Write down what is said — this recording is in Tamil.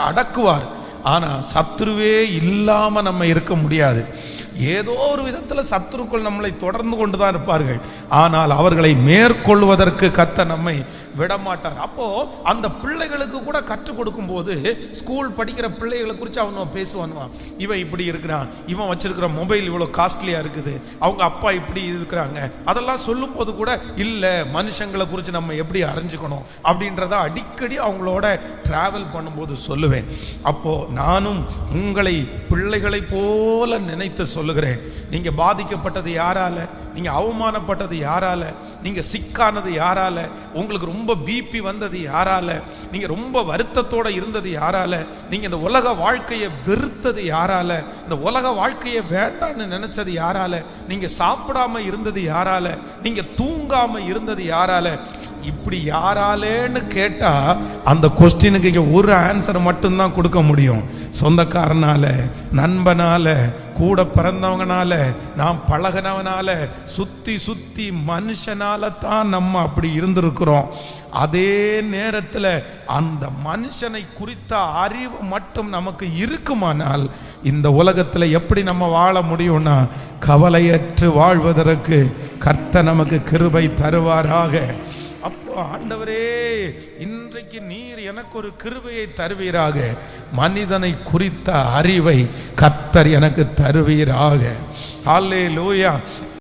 அடக்குவார். ஆனா சத்துருவே இல்லாம நம்ம இருக்க முடியாது. ஏதோ ஒரு விதத்துல சத்துருக்கள் நம்மளை தொடர்ந்து கொண்டுதான் இருப்பார்கள். ஆனால் அவர்களை மேற்கொள்வதற்கு கர்த்தர் நம்மை விடமாட்டார். அப்போ அந்த பிள்ளைகளுக்கு கூட கற்றுக் கொடுக்கும் போது, ஸ்கூல் படிக்கிற பிள்ளைகளை குறித்து அவங்க பேசுவானுவா, இவன் இப்படி இருக்கிறான், இவன் வச்சிருக்கிற மொபைல் இவ்வளவு காஸ்ட்லியா இருக்குது, அவங்க அப்பா இப்படி இருக்கிறாங்க, அதெல்லாம் சொல்லும் போது கூட இல்ல மனுஷங்களை குறித்து நம்ம எப்படி அறிஞ்சுக்கணும் அப்படின்றத அடிக்கடி அவங்களோட டிராவல் பண்ணும்போது சொல்லுவேன். அப்போ நானும் உங்களை பிள்ளைகளை போல நினைத்து சொல்லுகிறேன். நீங்க பாதிக்கப்பட்டது யாரால, நீங்க அவமானப்பட்டது யாரால, நீங்க சிக்கானது யாரால, உங்களுக்கு ரொம்ப பிபி வந்தது யாரால, நீங்க ரொம்ப வருத்தத்தோட இருந்தது யாரால, நீங்க இந்த உலக வாழ்க்கையை வெறுத்தது யாரால, இந்த உலக வாழ்க்கையை வேண்டான்னு நினைச்சது யாரால, நீங்க சாப்பிடாம இருந்தது யாரால, நீங்க தூங்காம இருந்தது யாரால, இப்படி யாராலேன்னு கேட்டா அந்த கொஸ்டினுக்கு இங்க ஒரு ஆன்சர் மட்டும்தான் கொடுக்க முடியும். சொந்தக்காரனால, நண்பனால, கூட பிறந்தவங்கனால, நாம் பழகினவனால, சுத்தி சுத்தி மனுஷனால தான் நம்ம அப்படி இருந்திருக்கிறோம். அதே நேரத்தில் அந்த மனுஷனை குறித்த அறிவு மட்டும் நமக்கு இருக்குமானால் இந்த உலகத்தில் எப்படி நம்ம வாழ முடியும்னா, கவலையற்று வாழ்வதற்கு கர்த்தர் நமக்கு கிருபை தருவாராக. அப்போ ஆண்டவரே, இன்றைக்கு நீர் எனக்கு ஒரு கிருபையை தருவீராக, மனிதனை குறித்த அறிவை கர்த்தர் எனக்கு தருவீராக. ஹல்லேலூயா.